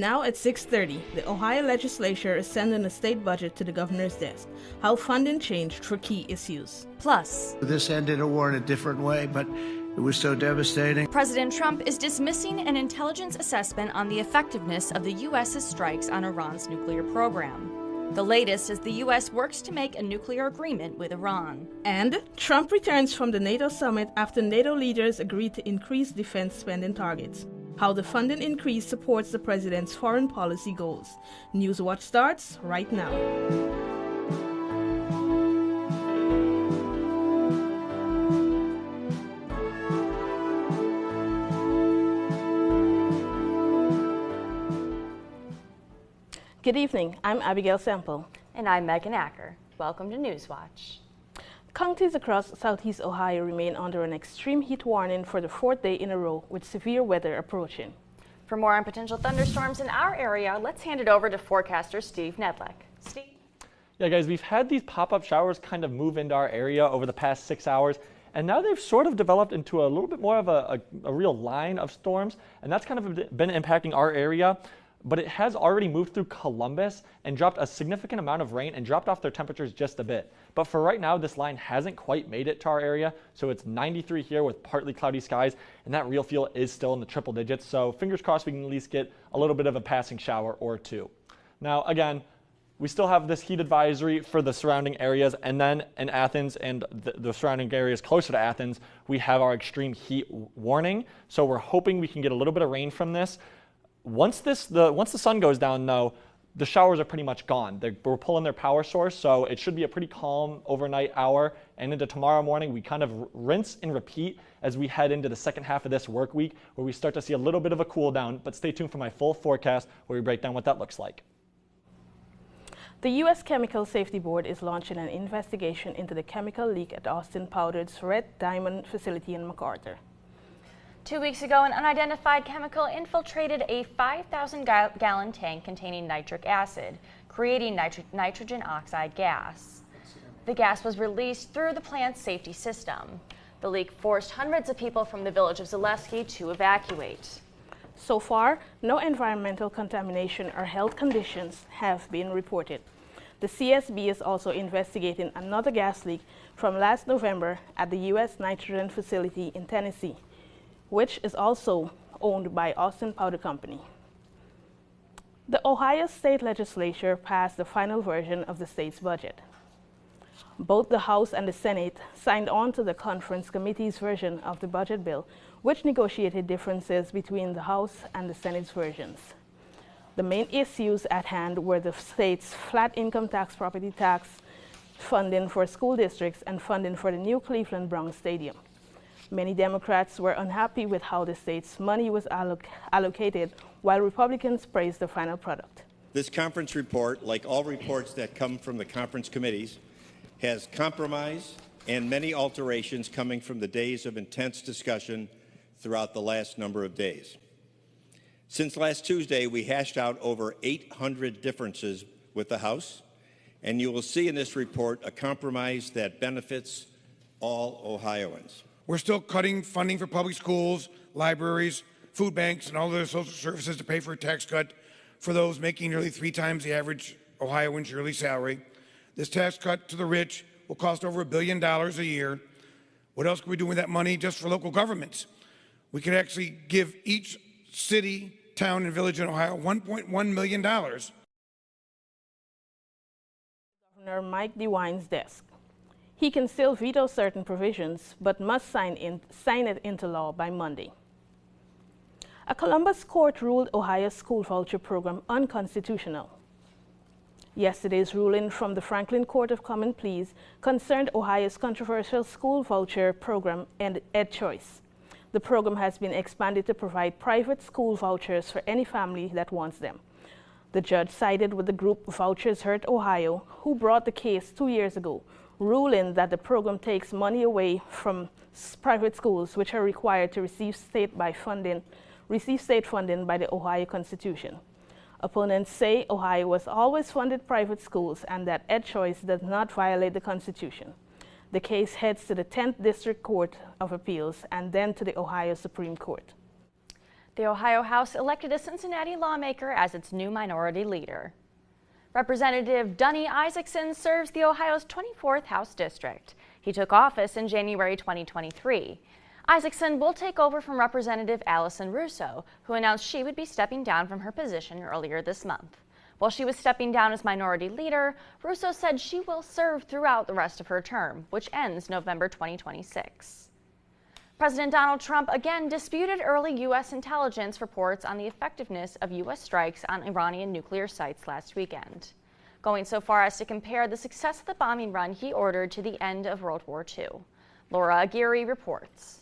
Now at 6:30, the Ohio legislature is sending a state budget to the governor's desk. How funding changed for key issues. Plus, this ended a war in a different way, but it was so devastating. President Trump is dismissing an intelligence assessment on the effectiveness of the U.S.'s strikes on Iran's nuclear program. The latest as the U.S. works to make a nuclear agreement with Iran. And Trump returns from the NATO summit after NATO leaders agreed to increase defense spending targets. How the funding increase supports the president's foreign policy goals. Newswatch starts right now. Good evening, I'm Abigail Semple. And I'm Megan Acker. Welcome to Newswatch. Counties across southeast Ohio remain under an extreme heat warning for the fourth day in a row, with severe weather approaching. For more on potential thunderstorms in our area, let's hand it over to forecaster Steve Nedlick. Steve? Yeah, guys, we've had these pop-up showers kind of move into our area over the past 6 hours, and now they've sort of developed into a little bit more of a real line of storms, and that's kind of been impacting our area. But it has already moved through Columbus and dropped a significant amount of rain and dropped off their temperatures just a bit. But for right now, this line hasn't quite made it to our area. So it's 93 here with partly cloudy skies, and that real feel is still in the triple digits. So fingers crossed we can at least get a little bit of a passing shower or two. Now, again, we still have this heat advisory for the surrounding areas, and then in Athens and the surrounding areas closer to Athens, we have our extreme heat warning. So we're hoping we can get a little bit of rain from this. Once the sun goes down, though, the showers are pretty much gone. We're pulling their power source, so it should be a pretty calm overnight hour. And into tomorrow morning, we kind of rinse and repeat as we head into the second half of this work week, where we start to see a little bit of a cool down. But stay tuned for my full forecast, where we break down what that looks like. The U.S. Chemical Safety Board is launching an investigation into the chemical leak at Austin Powder's Red Diamond facility in MacArthur. 2 weeks ago, an unidentified chemical infiltrated a 5,000-gallon tank containing nitric acid, creating nitrogen oxide gas. The gas was released through the plant's safety system. The leak forced hundreds of people from the village of Zaleski to evacuate. So far, no environmental contamination or health conditions have been reported. The CSB is also investigating another gas leak from last November at the U.S. nitrogen facility in Tennessee, which is also owned by Austin Powder Company. The Ohio State Legislature passed the final version of the state's budget. Both the House and the Senate signed on to the conference committee's version of the budget bill, which negotiated differences between the House and the Senate's versions. The main issues at hand were the state's flat income tax, property tax, funding for school districts, and funding for the new Cleveland Browns Stadium. Many Democrats were unhappy with how the state's money was allocated, while Republicans praised the final product. This conference report, like all reports that come from the conference committees, has compromise and many alterations coming from the days of intense discussion throughout the last number of days. Since last Tuesday, we hashed out over 800 differences with the House, and you will see in this report a compromise that benefits all Ohioans. We're still cutting funding for public schools, libraries, food banks, and all other social services to pay for a tax cut for those making nearly 3 times the average Ohioan's yearly salary. This tax cut to the rich will cost over $1 billion a year. What else can we do with that money just for local governments? We could actually give each city, town, and village in Ohio $1.1 million. Governor Mike DeWine's desk. He can still veto certain provisions, but must sign it into law by Monday. A Columbus court ruled Ohio's school voucher program unconstitutional. Yesterday's ruling from the Franklin Court of Common Pleas concerned Ohio's controversial school voucher program and EdChoice. The program has been expanded to provide private school vouchers for any family that wants them. The judge sided with the group Vouchers Hurt Ohio, who brought the case 2 years ago, ruling that the program takes money away from private schools, which are required to receive state funding by the Ohio Constitution. Opponents say Ohio has always funded private schools and that EdChoice does not violate the Constitution. The case heads to the 10th District Court of Appeals and then to the Ohio Supreme Court. The Ohio House elected a Cincinnati lawmaker as its new minority leader. Representative Dunny Isaacson serves the Ohio's 24th House District. He took office in January 2023. Isaacson will take over from Representative Allison Russo, who announced she would be stepping down from her position earlier this month. While she was stepping down as minority leader, Russo said she will serve throughout the rest of her term, which ends November 2026. President Donald Trump again disputed early U.S. intelligence reports on the effectiveness of U.S. strikes on Iranian nuclear sites last weekend, going so far as to compare the success of the bombing run he ordered to the end of World War II. Laura Aguirre reports.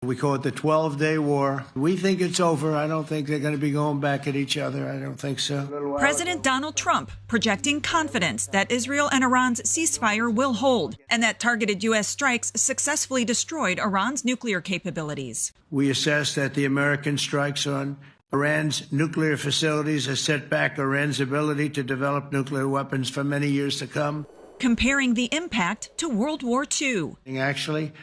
We call it the 12-day war. We think it's over. I don't think they're going to be going back at each other. I don't think so. President Donald Trump projecting confidence that Israel and Iran's ceasefire will hold and that targeted U.S. strikes successfully destroyed Iran's nuclear capabilities. We assess that the American strikes on Iran's nuclear facilities has set back Iran's ability to develop nuclear weapons for many years to come. Comparing the impact to World War II. Actually,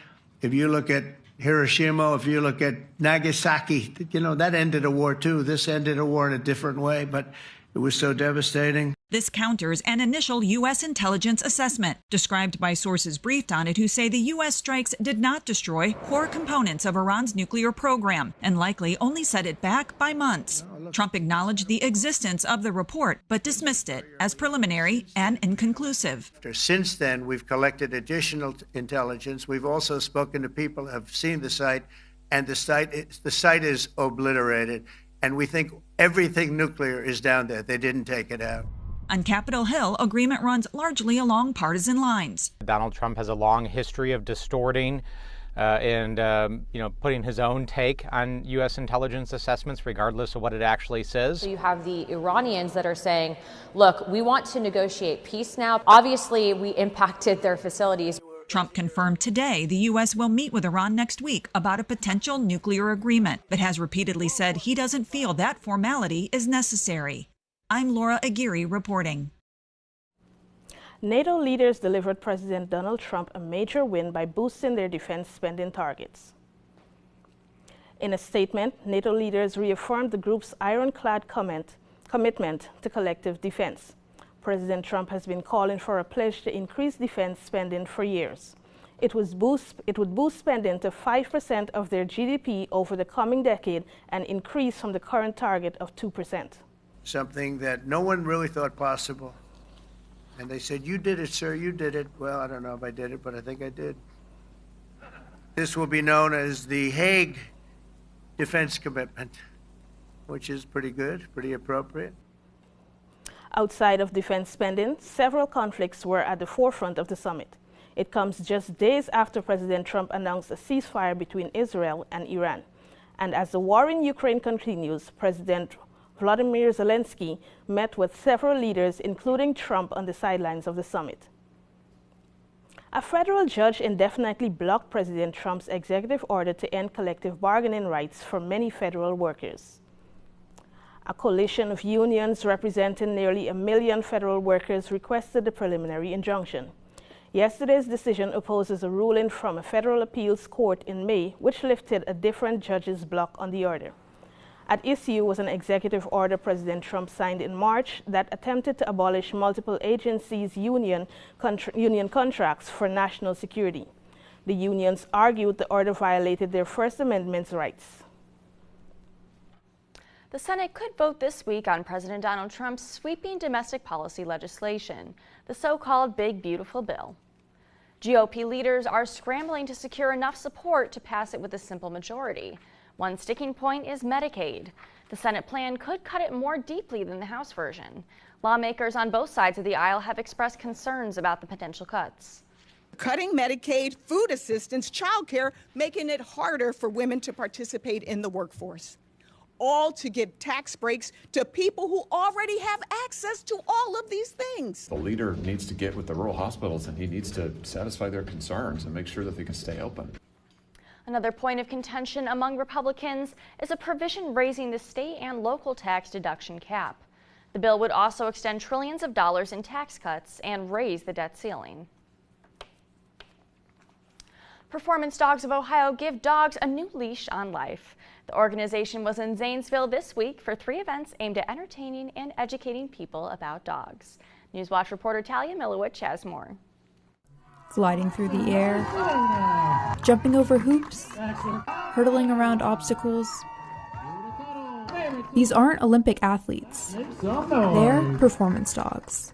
if you look at Hiroshima, if you look at Nagasaki, that ended a war too. This ended a war in a different way, but it was so devastating. This counters an initial U.S. intelligence assessment, described by sources briefed on it who say the U.S. strikes did not destroy core components of Iran's nuclear program and likely only set it back by months. Trump acknowledged the existence of the report, but dismissed it as preliminary and inconclusive. Since then, we've collected additional intelligence. We've also spoken to people who have seen the site, and the site is obliterated. And we think everything nuclear is down there. They didn't take it out. On Capitol Hill, agreement runs largely along partisan lines. Donald Trump has a long history of distorting and putting his own take on U.S. intelligence assessments, regardless of what it actually says. So you have the Iranians that are saying, look, we want to negotiate peace now. Obviously, we impacted their facilities. Trump confirmed today the U.S. will meet with Iran next week about a potential nuclear agreement, but has repeatedly said he doesn't feel that formality is necessary. I'm Laura Aguirre reporting. NATO leaders delivered President Donald Trump a major win by boosting their defense spending targets. In a statement, NATO leaders reaffirmed the group's ironclad commitment to collective defense. President Trump has been calling for a pledge to increase defense spending for years. It would boost spending to 5% of their GDP over the coming decade and increase from the current target of 2%. Something that no one really thought possible. And they said, you did it, sir, you did it. Well, I don't know if I did it, but I think I did. This will be known as the Hague Defense Commitment, which is pretty good, pretty appropriate. Outside of defense spending, several conflicts were at the forefront of the summit. It comes just days after President Trump announced a ceasefire between Israel and Iran. And as the war in Ukraine continues, President Volodymyr Zelensky met with several leaders, including Trump, on the sidelines of the summit. A federal judge indefinitely blocked President Trump's executive order to end collective bargaining rights for many federal workers. A coalition of unions representing nearly 1 million federal workers requested the preliminary injunction. Yesterday's decision opposes a ruling from a federal appeals court in May, which lifted a different judge's block on the order. At issue was an executive order President Trump signed in March that attempted to abolish multiple agencies' union contracts for national security. The unions argued the order violated their First Amendment rights. The Senate could vote this week on President Donald Trump's sweeping domestic policy legislation, the so-called Big Beautiful Bill. GOP leaders are scrambling to secure enough support to pass it with a simple majority. One sticking point is Medicaid. The Senate plan could cut it more deeply than the House version. Lawmakers on both sides of the aisle have expressed concerns about the potential cuts. Cutting Medicaid, food assistance, childcare, making it harder for women to participate in the workforce. All to give tax breaks to people who already have access to all of these things. The leader needs to get with the rural hospitals and he needs to satisfy their concerns and make sure that they can stay open. Another point of contention among Republicans is a provision raising the state and local tax deduction cap. The bill would also extend trillions of dollars in tax cuts and raise the debt ceiling. Performance Dogs of Ohio give dogs a new leash on life. The organization was in Zanesville this week for 3 events aimed at entertaining and educating people about dogs. Newswatch reporter Talia Milowich has more. Gliding through the air, jumping over hoops, hurtling around obstacles. These aren't Olympic athletes. They're performance dogs.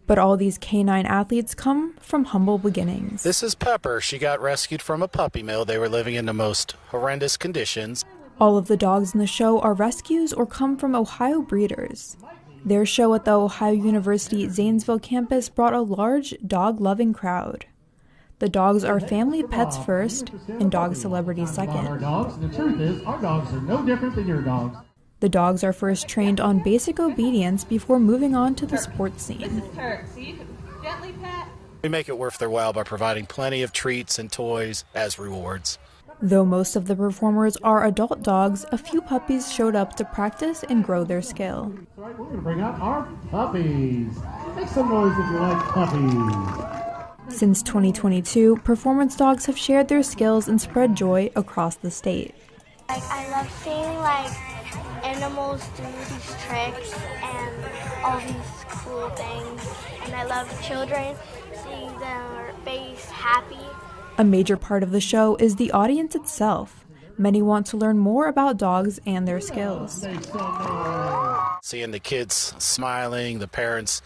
But all these canine athletes come from humble beginnings. This is Pepper. She got rescued from a puppy mill. They were living in the most horrendous conditions. All of the dogs in the show are rescues or come from Ohio breeders. Their show at the Ohio University Zanesville campus brought a large dog-loving crowd. The dogs are family pets first and dog celebrities second. Our dogs, the truth is, our dogs are no different than your dogs. The dogs are first trained on basic obedience before moving on to the sports scene. We make it worth their while by providing plenty of treats and toys as rewards. Though most of the performers are adult dogs, a few puppies showed up to practice and grow their skill. All right, we're going to bring out our puppies. Make some noise if you like puppies. Since 2022, performance dogs have shared their skills and spread joy across the state. I love seeing animals do these tricks and all these cool things, and I love children seeing their face happy. A major part of the show is the audience itself. Many want to learn more about dogs and their skills. Seeing the kids smiling, the parents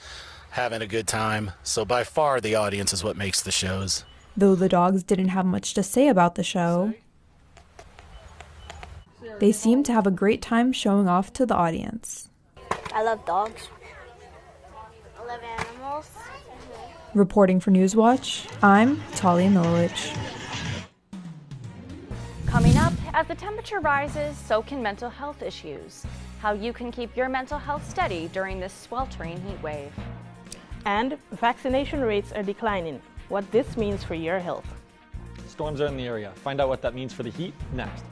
having a good time. So by far the audience is what makes the shows. Though the dogs didn't have much to say about the show, they seemed to have a great time showing off to the audience. I love dogs. I love animals. Reporting for Newswatch, I'm Talia Milowich. Coming up, as the temperature rises, so can mental health issues. How you can keep your mental health steady during this sweltering heat wave. And vaccination rates are declining. What this means for your health. Storms are in the area. Find out what that means for the heat next.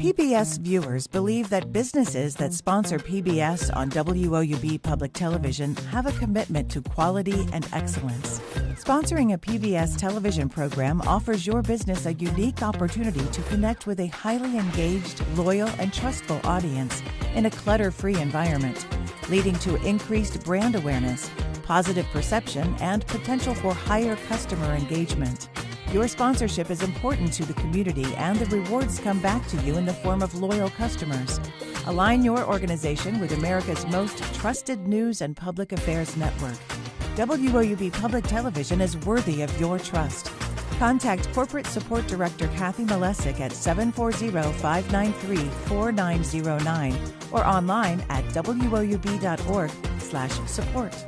PBS viewers believe that businesses that sponsor PBS on WOUB Public Television have a commitment to quality and excellence. Sponsoring a PBS television program offers your business a unique opportunity to connect with a highly engaged, loyal, and trustful audience in a clutter-free environment, leading to increased brand awareness, positive perception, and potential for higher customer engagement. Your sponsorship is important to the community, and the rewards come back to you in the form of loyal customers. Align your organization with America's most trusted news and public affairs network. WOUB Public Television is worthy of your trust. Contact Corporate Support Director Kathy Malesic at 740-593-4909 or online at woub.org/support.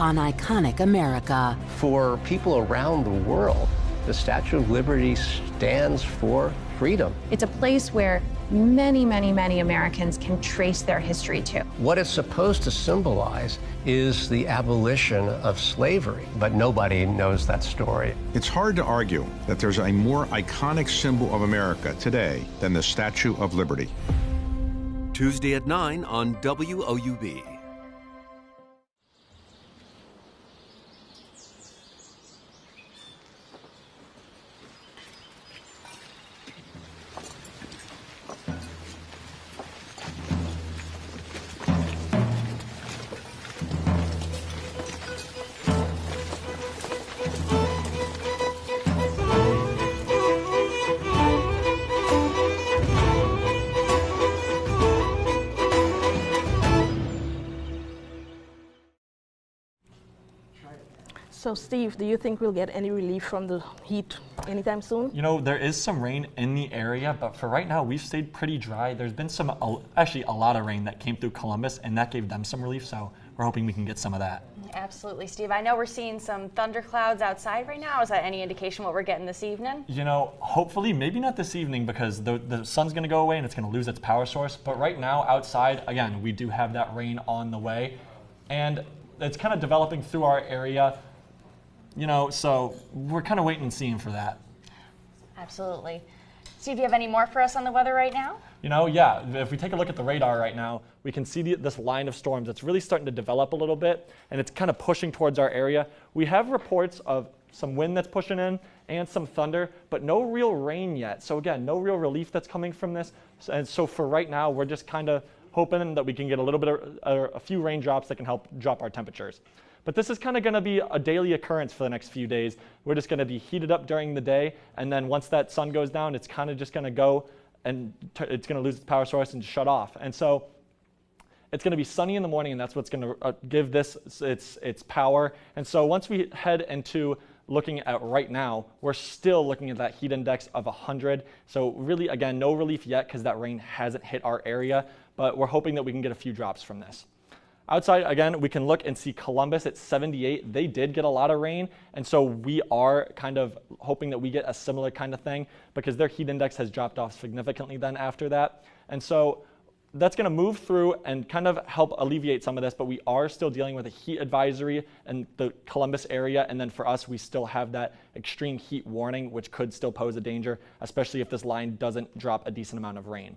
On iconic America. For people around the world, the Statue of Liberty stands for freedom. It's a place where many, many, many Americans can trace their history to. What it's supposed to symbolize is the abolition of slavery, but nobody knows that story. It's hard to argue that there's a more iconic symbol of America today than the Statue of Liberty. Tuesday at 9 on WOUB. So Steve, do you think we'll get any relief from the heat anytime soon? You know, there is some rain in the area, but for right now, we've stayed pretty dry. There's been actually a lot of rain that came through Columbus, and that gave them some relief, so we're hoping we can get some of that. Absolutely, Steve. I know we're seeing some thunderclouds outside right now. Is that any indication what we're getting this evening? You know, hopefully, maybe not this evening because the sun's going to go away and it's going to lose its power source. But right now, outside, again, we do have that rain on the way, and it's kind of developing through our area. You know, so we're kind of waiting and seeing for that. Absolutely. Steve, do you have any more for us on the weather right now? You know, yeah, if we take a look at the radar right now, we can see this line of storms that's really starting to develop a little bit, and it's kind of pushing towards our area. We have reports of some wind that's pushing in and some thunder, but no real rain yet. So again, no real relief that's coming from this. And so for right now, we're just kind of hoping that we can get a little bit of a few raindrops that can help drop our temperatures. But this is kind of going to be a daily occurrence for the next few days. We're just going to be heated up during the day, and then once that sun goes down, it's kind of just going to go and it's going to lose its power source and shut off. And so it's going to be sunny in the morning, and that's what's going to give this its power. And so once we head into looking at right now, we're still looking at that heat index of 100. So really, again, no relief yet because that rain hasn't hit our area, but we're hoping that we can get a few drops from this. Outside, again, we can look and see Columbus at 78. They did get a lot of rain, and so we are kind of hoping that we get a similar kind of thing because their heat index has dropped off significantly then after that. And so that's going to move through and kind of help alleviate some of this, but we are still dealing with a heat advisory in the Columbus area, and then for us, we still have that extreme heat warning, which could still pose a danger, especially if this line doesn't drop a decent amount of rain.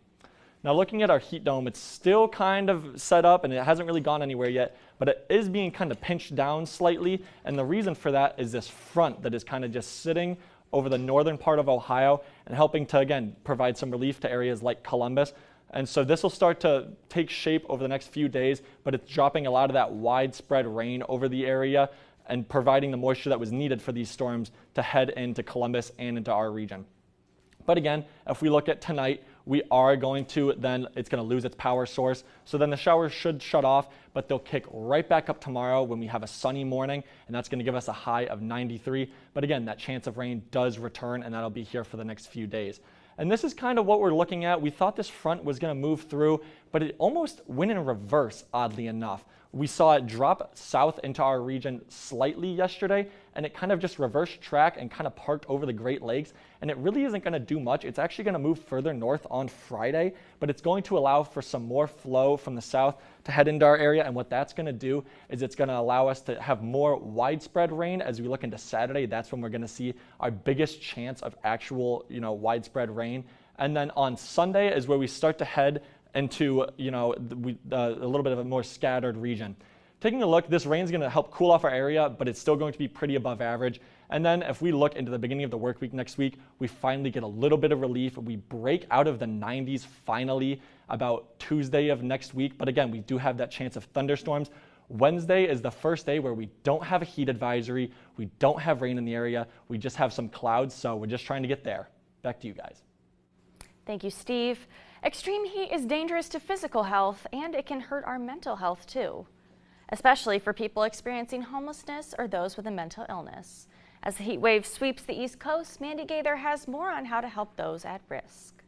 Now looking at our heat dome, it's still kind of set up and it hasn't really gone anywhere yet, but it is being kind of pinched down slightly, and the reason for that is this front that is kind of just sitting over the northern part of Ohio and helping to, again, provide some relief to areas like Columbus. And so this will start to take shape over the next few days, but it's dropping a lot of that widespread rain over the area and providing the moisture that was needed for these storms to head into Columbus and into our region. But again, if we look at tonight, we are going to then, it's going to lose its power source. So then the showers should shut off, but they'll kick right back up tomorrow when we have a sunny morning, and that's going to give us a high of 93. But again, that chance of rain does return, and that'll be here for the next few days. And this is kind of what we're looking at. We thought this front was going to move through, but it almost went in reverse, oddly enough. We saw it drop south into our region slightly yesterday, and it kind of just reversed track and kind of parked over the Great Lakes, and it really isn't going to do much. It's actually going to move further north on Friday, but it's going to allow for some more flow from the south to head into our area, and what that's going to do is it's going to allow us to have more widespread rain as we look into Saturday. That's when we're going to see our biggest chance of actual, widespread rain. And then on Sunday is where we start to head into, a little bit of a more scattered region. Taking a look, this rain is going to help cool off our area, but it's still going to be pretty above average. And then if we look into the beginning of the work week next week, we finally get a little bit of relief. We break out of the 90s finally about Tuesday of next week. But again, we do have that chance of thunderstorms. Wednesday is the first day where we don't have a heat advisory. We don't have rain in the area. We just have some clouds, so we're just trying to get there. Back to you guys. Thank you, Steve. Extreme heat is dangerous to physical health, and it can hurt our mental health too, especially for people experiencing homelessness or those with a mental illness. As the heat wave sweeps the East Coast, Mandy Gaither has more on how to help those at risk.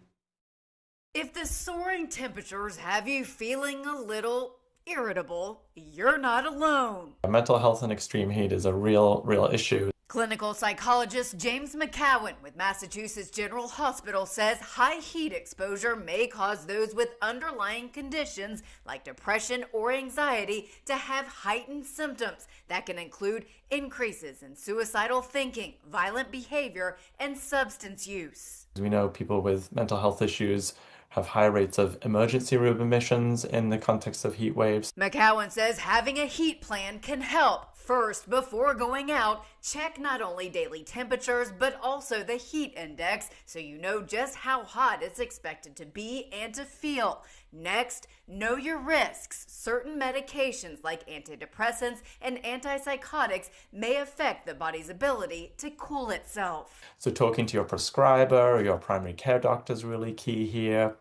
If the soaring temperatures have you feeling a little irritable, you're not alone. Mental health and extreme heat is a real issue. Clinical psychologist James McCowan with Massachusetts General Hospital says high heat exposure may cause those with underlying conditions like depression or anxiety to have heightened symptoms that can include increases in suicidal thinking, violent behavior, and substance use. We know people with mental health issues have high rates of emergency room admissions in the context of heat waves. McCowan says having a heat plan can help. First, before going out, check not only daily temperatures, but also the heat index so you know just how hot it's expected to be and to feel. Next, know your risks. Certain medications like antidepressants and antipsychotics may affect the body's ability to cool itself. So talking to your prescriber or your primary care doctor is really key here,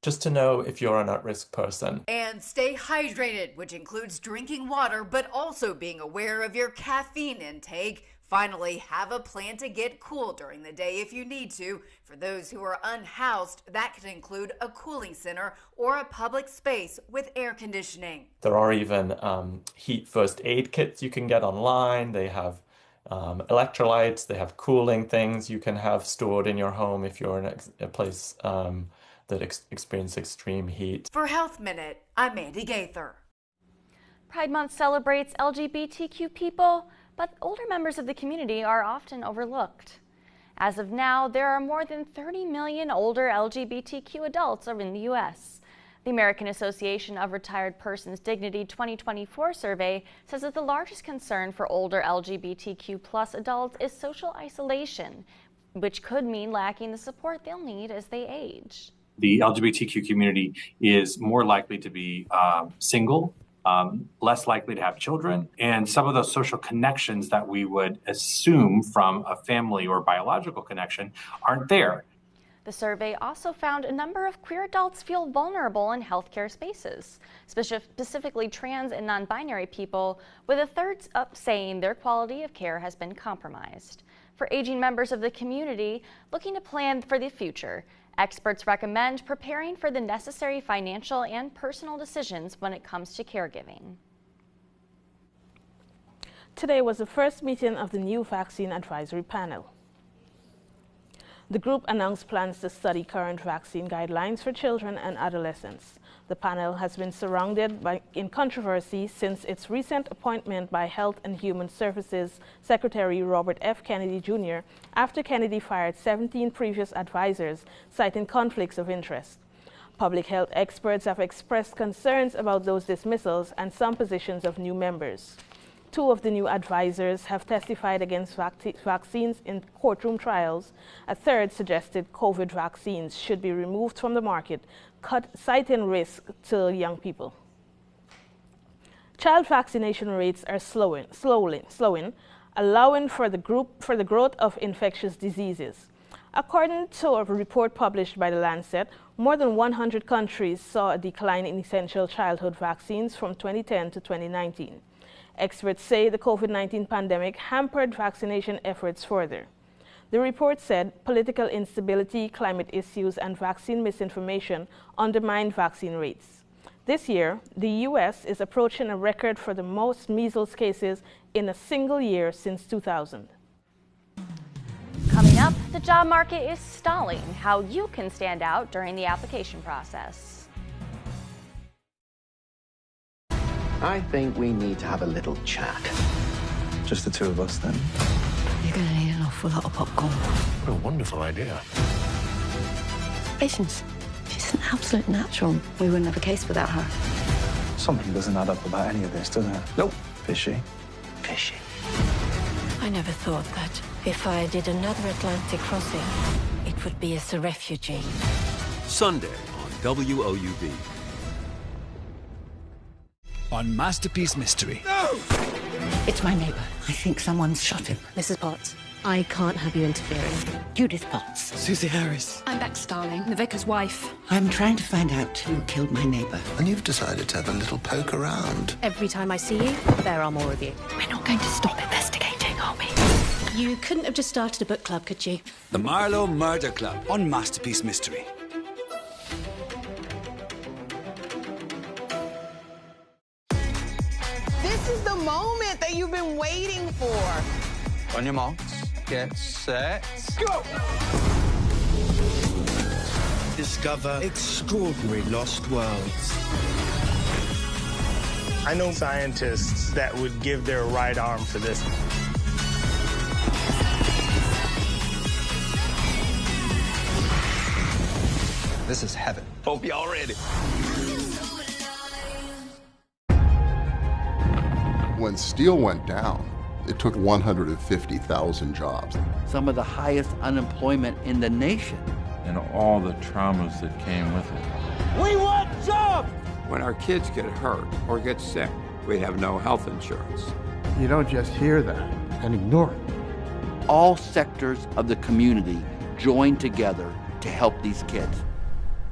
just to know if you're an at-risk person. And stay hydrated, which includes drinking water, but also being aware of your caffeine intake. Finally, have a plan to get cool during the day if you need to. For those who are unhoused, that could include a cooling center or a public space with air conditioning. There are even heat first aid kits you can get online. They have electrolytes, they have cooling things you can have stored in your home if you're in a place that experience extreme heat. For Health Minute, I'm Mandy Gaither. Pride Month celebrates LGBTQ people, but older members of the community are often overlooked. As of now, there are more than 30 million older LGBTQ adults in the U.S. The American Association of Retired Persons Dignity 2024 survey says that the largest concern for older LGBTQ+ adults is social isolation, which could mean lacking the support they'll need as they age. The LGBTQ community is more likely to be single, less likely to have children, and some of those social connections that we would assume from a family or biological connection aren't there. The survey also found a number of queer adults feel vulnerable in healthcare spaces, specifically trans and non-binary people, with a third up saying their quality of care has been compromised. For aging members of the community looking to plan for the future, experts recommend preparing for the necessary financial and personal decisions when it comes to caregiving. Today was the first meeting of the new Vaccine Advisory Panel. The group announced plans to study current vaccine guidelines for children and adolescents. The panel has been surrounded in controversy since its recent appointment by Health and Human Services Secretary Robert F. Kennedy Jr. after Kennedy fired 17 previous advisors, citing conflicts of interest. Public health experts have expressed concerns about those dismissals and some positions of new members. Two of the new advisors have testified against vaccines in courtroom trials. A third suggested COVID vaccines should be removed from the market, citing risk to young people. Child vaccination rates are slowing, allowing for the growth of infectious diseases. According to a report published by The Lancet, more than 100 countries saw a decline in essential childhood vaccines from 2010 to 2019. Experts say the COVID-19 pandemic hampered vaccination efforts further. The report said political instability, climate issues, and vaccine misinformation undermined vaccine rates. This year, the U.S. is approaching a record for the most measles cases in a single year since 2000. Coming up, the job market is stalling. How you can stand out during the application process. I think we need to have a little chat. Just the two of us, then? You're going to need an awful lot of popcorn. What a wonderful idea. Patience. She's an absolute natural. We wouldn't have a case without her. Something doesn't add up about any of this, does it? Nope. Fishy. Fishy. I never thought that if I did another Atlantic crossing, it would be as a refugee. Sunday on WOUB. On Masterpiece Mystery. No! It's my neighbor. I think someone's shot him. Mrs. Potts, I can't have you interfering. Judith Potts. Susie Harris. I'm Bex Starling, the vicar's wife. I'm trying to find out who killed my neighbor. And you've decided to have a little poke around. Every time I see you, there are more of you. We're not going to stop investigating, are we? You couldn't have just started a book club, could you? The Marlowe Murder Club on Masterpiece Mystery. This is the moment that you've been waiting for. On your marks, get set, go! Discover extraordinary lost worlds. I know scientists that would give their right arm for this. This is heaven. Hope y'all ready. When steel went down, it took 150,000 jobs. Some of the highest unemployment in the nation. And all the traumas that came with it. We want jobs! When our kids get hurt or get sick, we have no health insurance. You don't just hear that and ignore it. All sectors of the community join together to help these kids.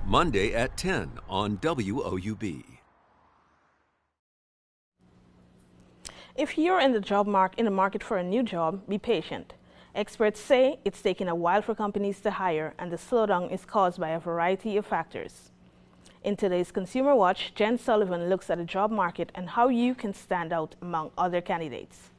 Monday at 10 on WOUB. If you're in the market for a new job, be patient. Experts say it's taking a while for companies to hire, and the slowdown is caused by a variety of factors. In today's Consumer Watch, Jen Sullivan looks at the job market and how you can stand out among other candidates.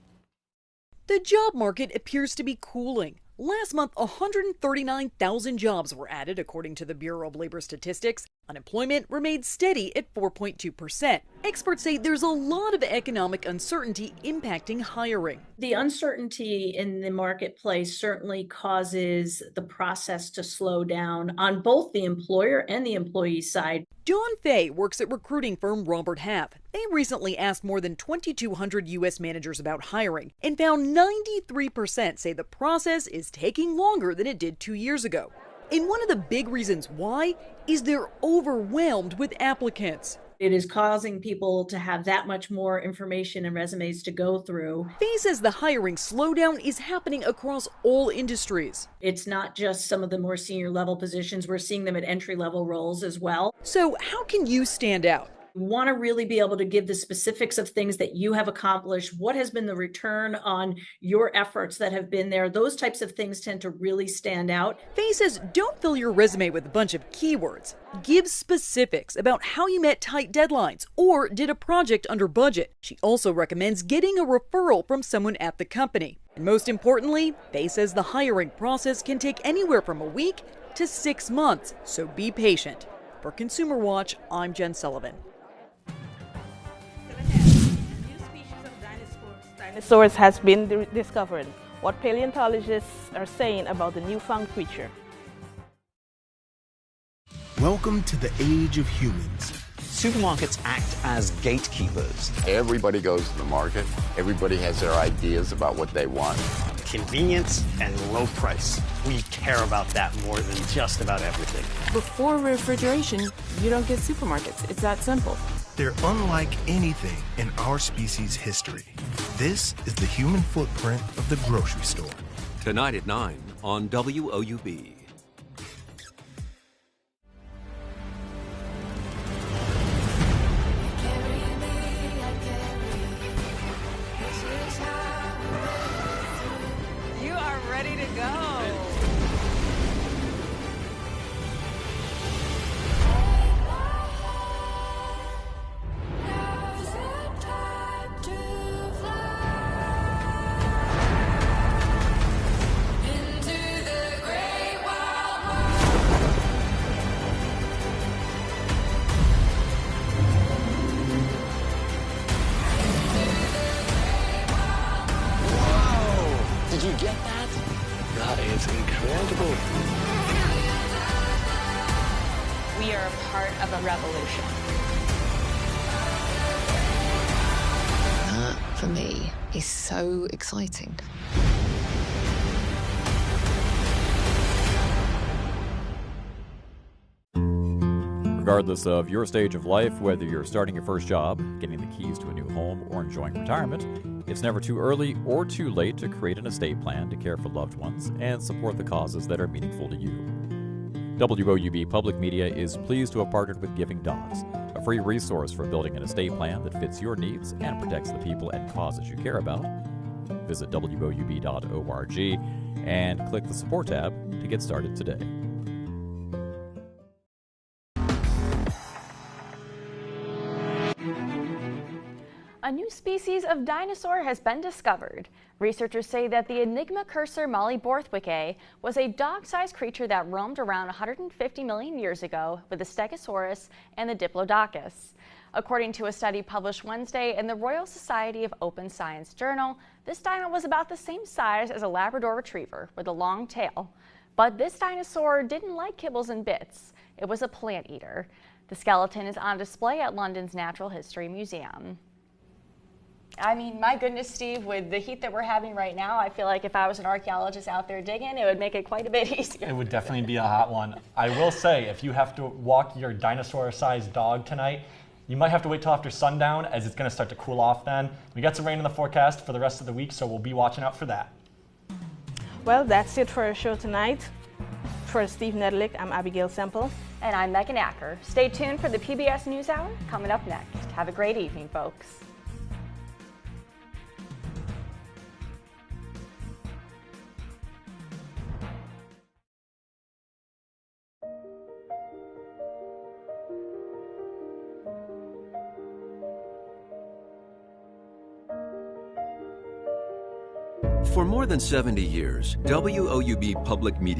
The job market appears to be cooling. Last month, 139,000 jobs were added, according to the Bureau of Labor Statistics. Unemployment remained steady at 4.2%. Experts say there's a lot of economic uncertainty impacting hiring. The uncertainty in the marketplace certainly causes the process to slow down on both the employer and the employee side. Dawn Fay works at recruiting firm Robert Half. They recently asked more than 2,200 U.S. managers about hiring and found 93% say the process is taking longer than it did 2 years ago. And one of the big reasons why is they're overwhelmed with applicants. It is causing people to have that much more information and resumes to go through. Fay says the hiring slowdown is happening across all industries. It's not just some of the more senior level positions. We're seeing them at entry level roles as well. So how can you stand out? You want to really be able to give the specifics of things that you have accomplished. What has been the return on your efforts that have been there? Those types of things tend to really stand out. Fay says don't fill your resume with a bunch of keywords. Give specifics about how you met tight deadlines or did a project under budget. She also recommends getting a referral from someone at the company. And most importantly, Fay says the hiring process can take anywhere from a week to 6 months, so be patient. For Consumer Watch, I'm Jen Sullivan. Dinosaurs has been discovered. What paleontologists are saying about the newfound creature. Welcome to the age of humans. Supermarkets act as gatekeepers. Everybody goes to the market. Everybody has their ideas about what they want. Convenience and low price. We care about that more than just about everything. Before refrigeration, you don't get supermarkets. It's that simple. They're unlike anything in our species' history. This is the human footprint of the grocery store. Tonight at 9 on WOUB. You are ready to go. Did you get that? That is incredible. We are a part of a revolution. That, for me, is so exciting. Regardless of your stage of life, whether you're starting your first job, getting the keys to a new home, or enjoying retirement, it's never too early or too late to create an estate plan to care for loved ones and support the causes that are meaningful to you. WOUB Public Media is pleased to have partnered with Giving Dogs, a free resource for building an estate plan that fits your needs and protects the people and causes you care about. Visit WOUB.org and click the Support tab to get started today. A new species of dinosaur has been discovered. Researchers say that the Enigma cursor Molly Borthwick was a dog-sized creature that roamed around 150 million years ago with the Stegosaurus and the Diplodocus. According to a study published Wednesday in the Royal Society of Open Science Journal, this dino was about the same size as a Labrador Retriever with a long tail. But this dinosaur didn't like kibbles and bits. It was a plant eater. The skeleton is on display at London's Natural History Museum. I mean, my goodness, Steve, with the heat that we're having right now, I feel like if I was an archaeologist out there digging, it would make it quite a bit easier. It would definitely be a hot one. I will say, if you have to walk your dinosaur-sized dog tonight, you might have to wait till after sundown, as it's going to start to cool off then. We got some rain in the forecast for the rest of the week, so we'll be watching out for that. Well, that's it for our show tonight. For Steve Nedlick, I'm Abigail Semple. And I'm Megan Acker. Stay tuned for the PBS NewsHour coming up next. Have a great evening, folks. For more than 70 years, WOUB Public Media